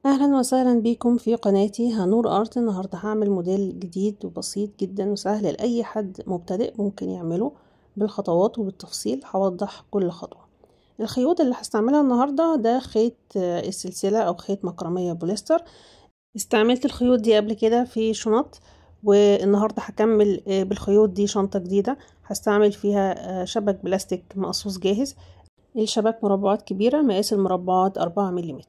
اهلا وسهلا بيكم في قناتي هنور ارت. النهارده هعمل موديل جديد وبسيط جدا وسهل لاي حد مبتدئ ممكن يعمله بالخطوات وبالتفصيل. هوضح كل خطوه. الخيوط اللي هستعملها النهارده ده خيط السلسله او خيط مكرميه بوليستر. استعملت الخيوط دي قبل كده في شنط، والنهارده هكمل بالخيوط دي شنطه جديده هستعمل فيها شبك بلاستيك مقصوص جاهز. الشبك مربعات كبيره، مقاس المربعات 4 ملم.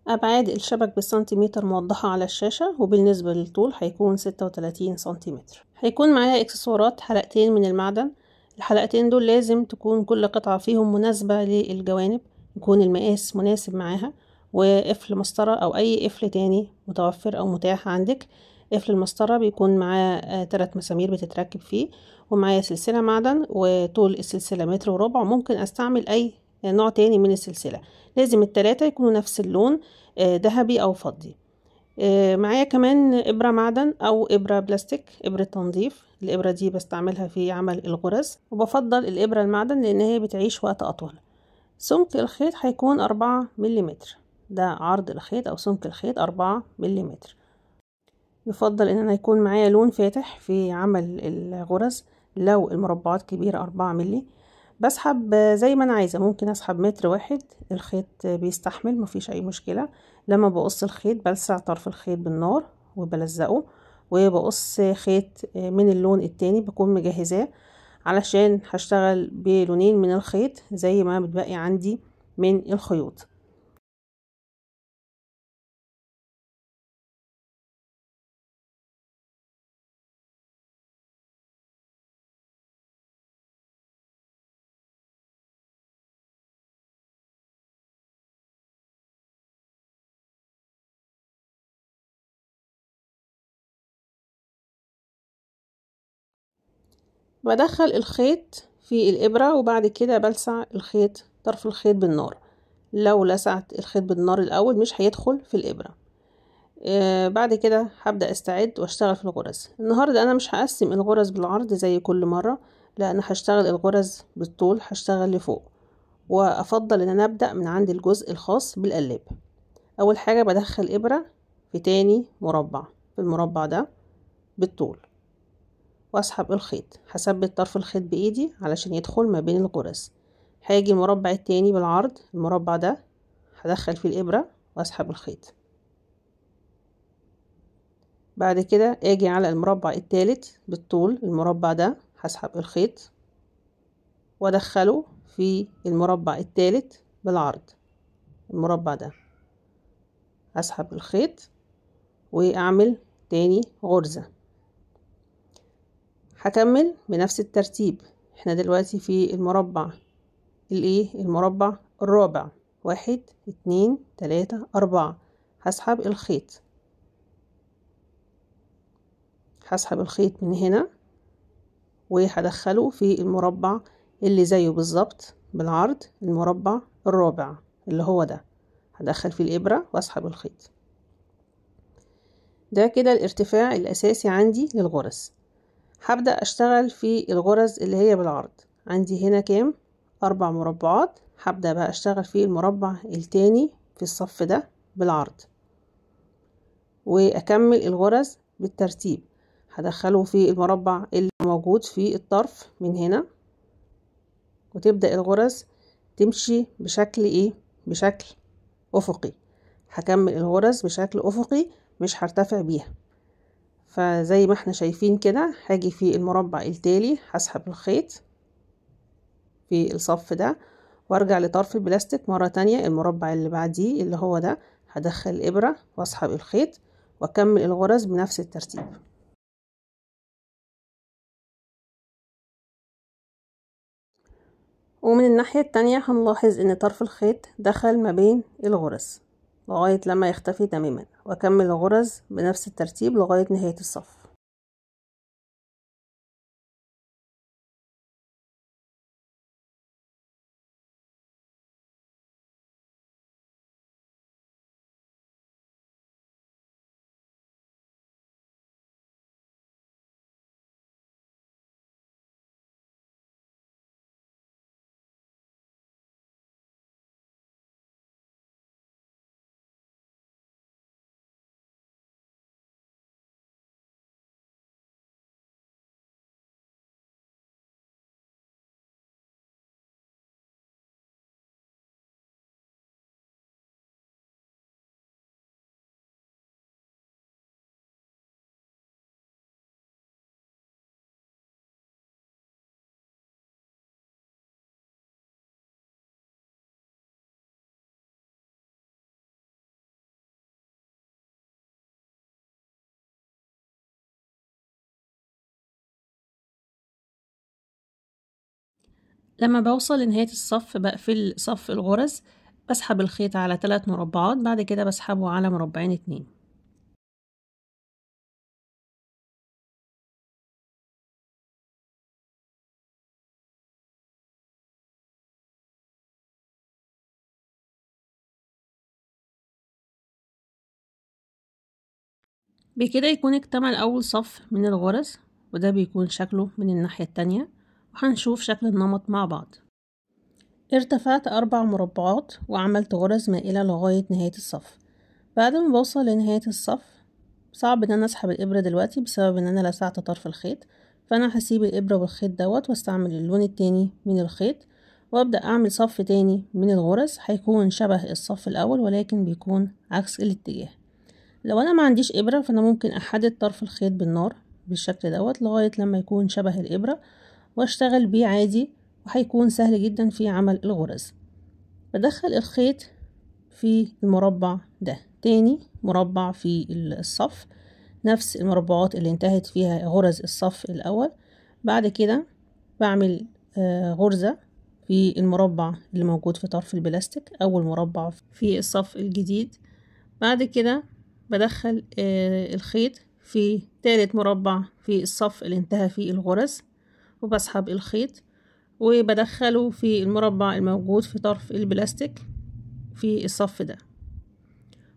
أبعاد الشبك بالسنتيمتر موضحة على الشاشة، وبالنسبة للطول هيكون 36 سنتيمتر. هيكون معايا اكسسوارات حلقتين من المعدن. الحلقتين دول لازم تكون كل قطعة فيهم مناسبة للجوانب، يكون المقاس مناسب معاها، وقفل مسطرة أو أي قفل تاني متوفر أو متاح عندك. قفل المسطرة بيكون معاه 3 مسامير بتتركب فيه، ومعايا سلسلة معدن وطول السلسلة 1.4 متر. ممكن أستعمل أي نوع تاني من السلسلة، لازم التلاتة يكونوا نفس اللون، ذهبي او فضي. معايا كمان ابرة معدن او ابرة بلاستيك، ابرة تنظيف. الابرة دي بستعملها في عمل الغرز، وبفضل الابرة المعدن لان هي بتعيش وقت اطول. سمك الخيط هيكون 4 ملم. ده عرض الخيط او سمك الخيط 4 ملم. يفضل ان انا يكون معايا لون فاتح في عمل الغرز. لو المربعات كبيرة 4 ملي بسحب زي ما انا عايزة، ممكن اسحب 1 متر. الخيط بيستحمل، مفيش اي مشكلة. لما بقص الخيط بلسع طرف الخيط بالنار وبلزقه، وبقص خيط من اللون التاني بكون مجهزاه علشان هشتغل بلونين من الخيط زي ما بتبقي عندي من الخيوط. بدخل الخيط في الإبرة وبعد كده بلسع الخيط، طرف الخيط بالنار. لو لسعت الخيط بالنار الأول مش هيدخل في الإبرة. بعد كده هبدأ استعد واشتغل في الغرز. النهاردة أنا مش هقسم الغرز بالعرض زي كل مرة، لأن هشتغل الغرز بالطول، هشتغل لفوق. وأفضل إن أنا أبدأ من عند الجزء الخاص بالقلاب. أول حاجة بدخل إبرة في تاني مربع، في المربع ده بالطول، واسحب الخيط. هثبت طرف الخيط بايدي علشان يدخل ما بين الغرز. هاجي المربع التاني بالعرض، المربع ده هدخل فيه الابرة واسحب الخيط. بعد كده اجي على المربع التالت بالطول، المربع ده هسحب الخيط وادخله في المربع التالت بالعرض، المربع ده اسحب الخيط واعمل تاني غرزة. هكمل بنفس الترتيب. احنا دلوقتي في المربع المربع الرابع، 1 2 3 4. هسحب الخيط، هسحب الخيط من هنا وهدخله في المربع اللي زيه بالظبط بالعرض، المربع الرابع اللي هو ده. هدخل فيه الإبرة واسحب الخيط. ده كده الارتفاع الأساسي عندي للغرز. هبدأ أشتغل في الغرز اللي هي بالعرض. عندي هنا كام؟ 4 مربعات. هبدأ بقى أشتغل في المربع التاني في الصف ده بالعرض، وأكمل الغرز بالترتيب. هدخله في المربع اللي موجود في الطرف من هنا، وتبدأ الغرز تمشي بشكل بشكل أفقي. هكمل الغرز بشكل أفقي، مش هرتفع بيها. فزي ما احنا شايفين كده، هاجي في المربع التالي هسحب الخيط في الصف ده، وارجع لطرف البلاستيك مرة تانية. المربع اللي بعديه اللي هو ده هدخل الإبرة واسحب الخيط واكمل الغرز بنفس الترتيب. ومن الناحية التانية هنلاحظ ان طرف الخيط دخل ما بين الغرز لغاية لما يختفي تماما، واكمل الغرز بنفس الترتيب لغاية نهاية الصف. لما بوصل لنهاية الصف بقفل صف الغرز، بسحب الخيط على 3 مربعات، بعد كده بسحبه على مربعين 2. بكده يكون اكتمل أول صف من الغرز، وده بيكون شكله من الناحية التانية، وهنشوف شكل النمط مع بعض. ارتفعت 4 مربعات وعملت غرز مائلة لغاية نهاية الصف. بعد ما بوصل لنهاية الصف صعب ان انا اسحب الابرة دلوقتي بسبب ان انا لسعت طرف الخيط، فانا هسيب الابرة والخيط دوت واستعمل اللون التاني من الخيط، وابدأ اعمل صف تاني من الغرز هيكون شبه الصف الاول ولكن بيكون عكس الاتجاه. لو انا ما عنديش ابرة فانا ممكن احدد طرف الخيط بالنار بالشكل دوت لغاية لما يكون شبه الابرة واشتغل بيه عادي، وهيكون سهل جدا في عمل الغرز. بدخل الخيط في المربع ده، تاني مربع في الصف، نفس المربعات اللي انتهت فيها غرز الصف الأول. بعد كده بعمل غرزة في المربع اللي موجود في طرف البلاستيك، أول مربع في الصف الجديد. بعد كده بدخل الخيط في تالت مربع في الصف اللي انتهى فيه الغرز، وبسحب الخيط وبدخله في المربع الموجود في طرف البلاستيك في الصف ده،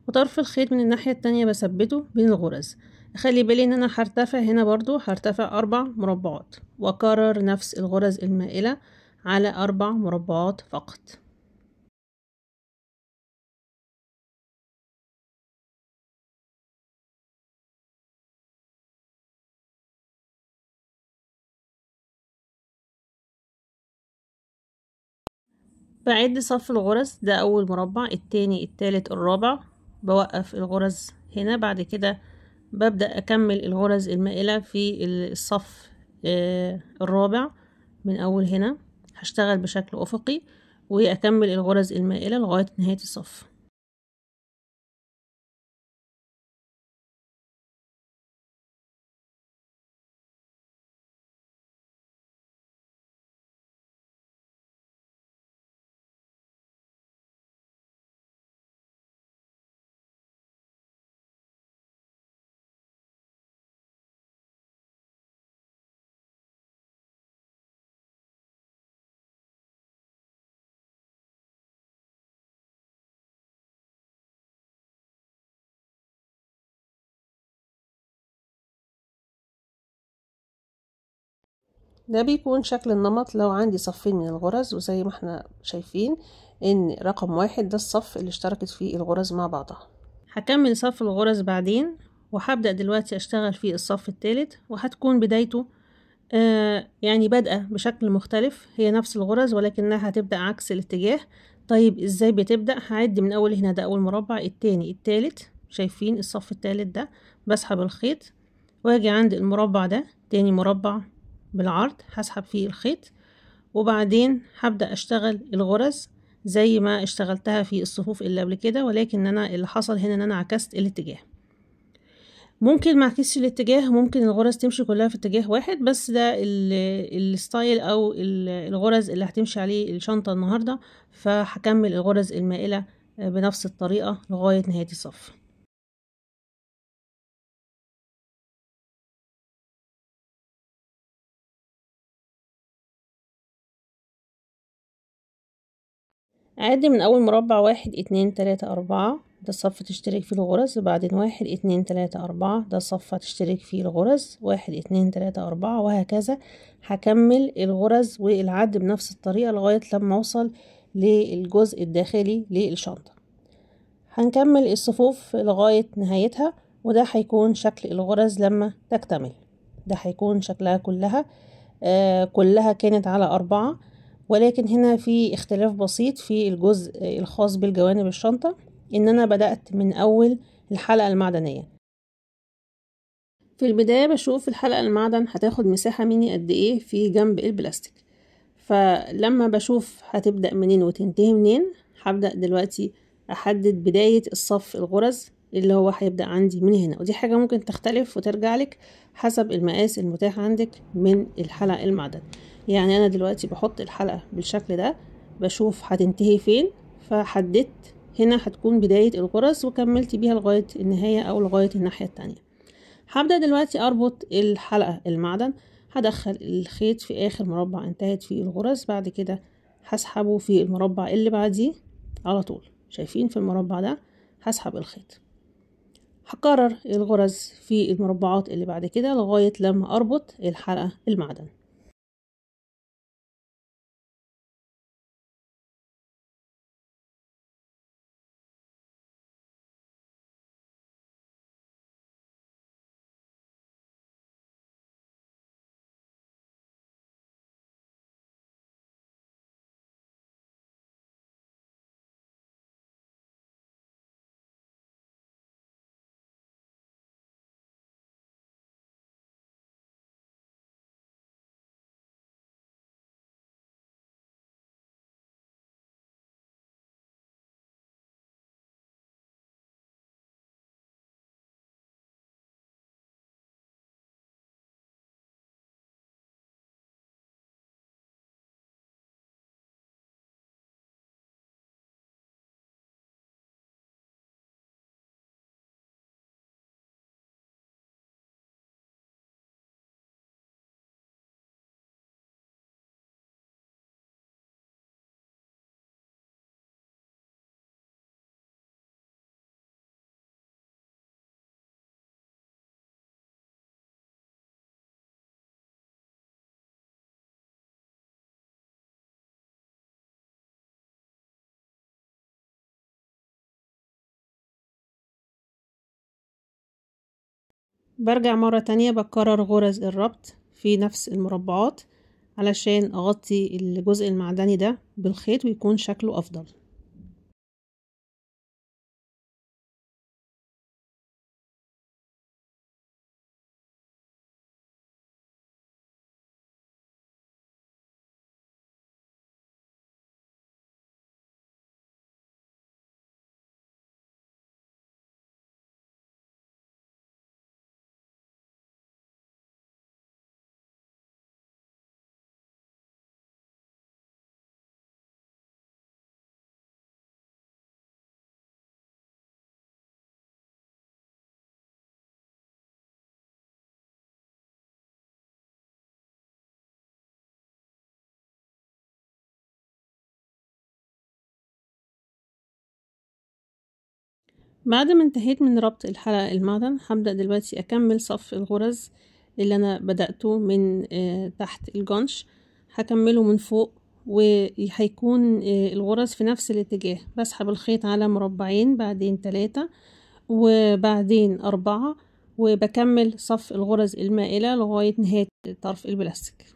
وطرف الخيط من الناحية التانية بثبته بين الغرز. خلي بالي ان انا هرتفع هنا برضو، هرتفع 4 مربعات واكرر نفس الغرز المائلة على 4 مربعات فقط. بعد صف الغرز ده اول مربع، التاني، التالت، الرابع، بوقف الغرز هنا. بعد كده ببدأ اكمل الغرز المائلة في الصف الرابع من اول هنا، هشتغل بشكل افقي واكمل الغرز المائلة لغاية نهاية الصف. ده بيكون شكل النمط لو عندي صفين من الغرز، وزي ما احنا شايفين ان رقم 1 ده الصف اللي اشتركت فيه الغرز مع بعضها. هكمل صف الغرز بعدين، وهبدأ دلوقتي اشتغل في الصف الثالث، وهتكون بدايته يعني بادئة بشكل مختلف، هي نفس الغرز ولكنها هتبدأ عكس الاتجاه. طيب ازاي بتبدأ؟ هعد من اول هنا، ده اول مربع، التاني، التالت، شايفين الصف التالت ده، بسحب الخيط واجي عند المربع ده، تاني مربع بالعرض، هسحب فيه الخيط، وبعدين هبدأ اشتغل الغرز زي ما اشتغلتها في الصفوف اللي قبل كده، ولكن انا اللي حصل هنا ان انا عكست الاتجاه. ممكن معكسش الاتجاه، ممكن الغرز تمشي كلها في اتجاه واحد، بس ده الستايل او الغرز اللي هتمشي عليه الشنطة النهاردة، فهكمل الغرز المائلة بنفس الطريقة لغاية نهاية الصف. أعد من أول مربع، 1 2 3 4، ده الصف تشترك فيه الغرز، وبعدين 1 2 3 4، ده الصف هتشترك فيه الغرز، 1 2 3 4، وهكذا. هكمل الغرز والعد بنفس الطريقة لغاية لما أوصل للجزء الداخلي للشنطة. هنكمل الصفوف لغاية نهايتها، وده هيكون شكل الغرز لما تكتمل. ده هيكون شكلها كلها كلها كانت على 4، ولكن هنا في اختلاف بسيط في الجزء الخاص بالجوانب الشنطة، ان انا بدأت من اول الحلقة المعدنية. في البداية بشوف الحلقة المعدن هتاخد مساحة مني قد ايه في جنب البلاستيك، فلما بشوف هتبدأ منين وتنتهي منين، هبدأ دلوقتي احدد بداية الصف الغرز اللي هو هيبدأ عندي من هنا، ودي حاجة ممكن تختلف وترجع لك حسب المقاس المتاح عندك من الحلقة المعدن. يعني انا دلوقتي بحط الحلقة بالشكل ده، بشوف هتنتهي فين، فحددت هنا هتكون بداية الغرز وكملت بيها لغاية النهاية او لغاية الناحية التانية. هبدأ دلوقتي اربط الحلقة المعدن، هدخل الخيط في اخر مربع انتهت فيه الغرز، بعد كده هسحبه في المربع اللي بعديه على طول. شايفين في المربع ده هسحب الخيط، هكرر الغرز في المربعات اللي بعد كده لغاية لما اربط الحلقة المعدن. برجع مرة تانية بكرر غرز الربط في نفس المربعات علشان اغطي الجزء المعدني ده بالخيط ويكون شكله افضل. بعد ما انتهيت من ربط الحلقة المعدن هبدأ دلوقتي أكمل صف الغرز اللي أنا بدأته من تحت الجنش، هكمله من فوق وهيكون الغرز في نفس الاتجاه. بسحب الخيط على مربعين، بعدين 3 وبعدين 4، وبكمل صف الغرز المائلة لغاية نهاية طرف البلاستيك.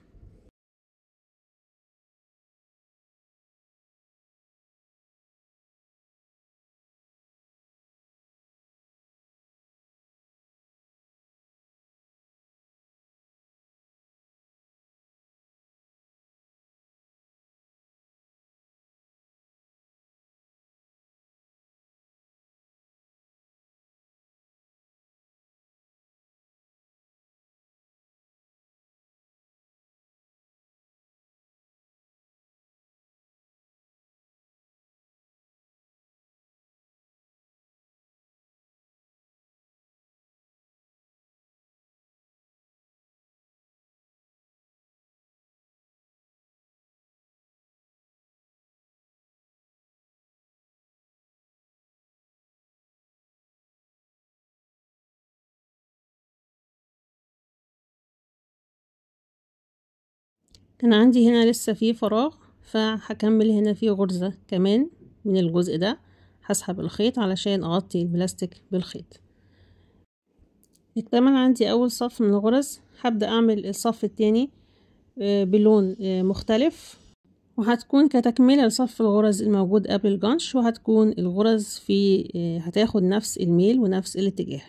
كان عندي هنا لسه فيه فراغ، فهكمل هنا فيه غرزة كمان من الجزء ده، هسحب الخيط علشان اغطي البلاستيك بالخيط. اكتمل عندي اول صف من الغرز، هبدأ اعمل الصف التاني بلون مختلف، وهتكون كتكملة لصف الغرز الموجود قبل الجنش، وهتكون الغرز في هتاخد نفس الميل ونفس الاتجاه.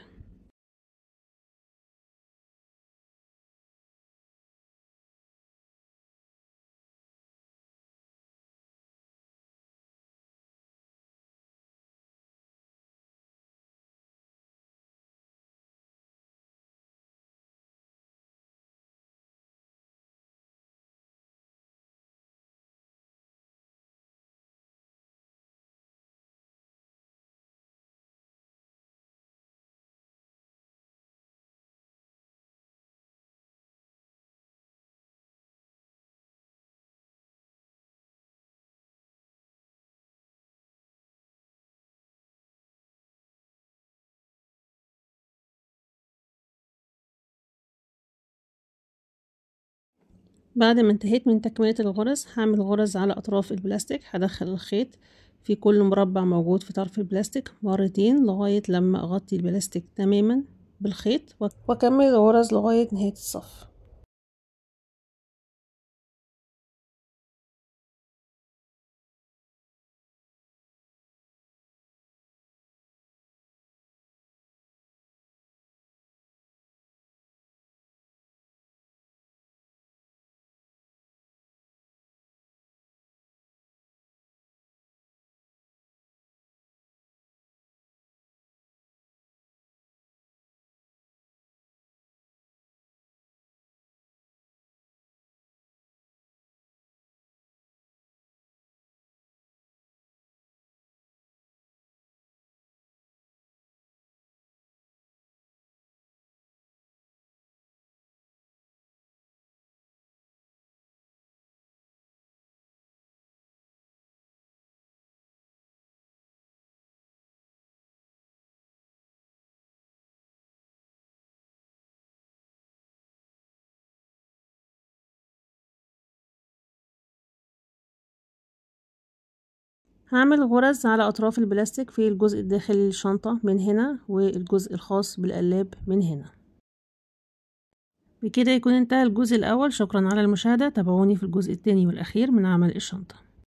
بعد ما انتهيت من تكملة الغرز هعمل غرز على أطراف البلاستيك. هدخل الخيط في كل مربع موجود في طرف البلاستيك مرتين لغاية لما أغطي البلاستيك تماما بالخيط، وأكمل الغرز لغاية نهاية الصف. هعمل غرز على أطراف البلاستيك في الجزء الداخلي للشنطة من هنا، والجزء الخاص بالقلاب من هنا. بكده يكون انتهى الجزء الأول. شكرا على المشاهدة، تابعوني في الجزء الثاني والأخير من عمل الشنطة.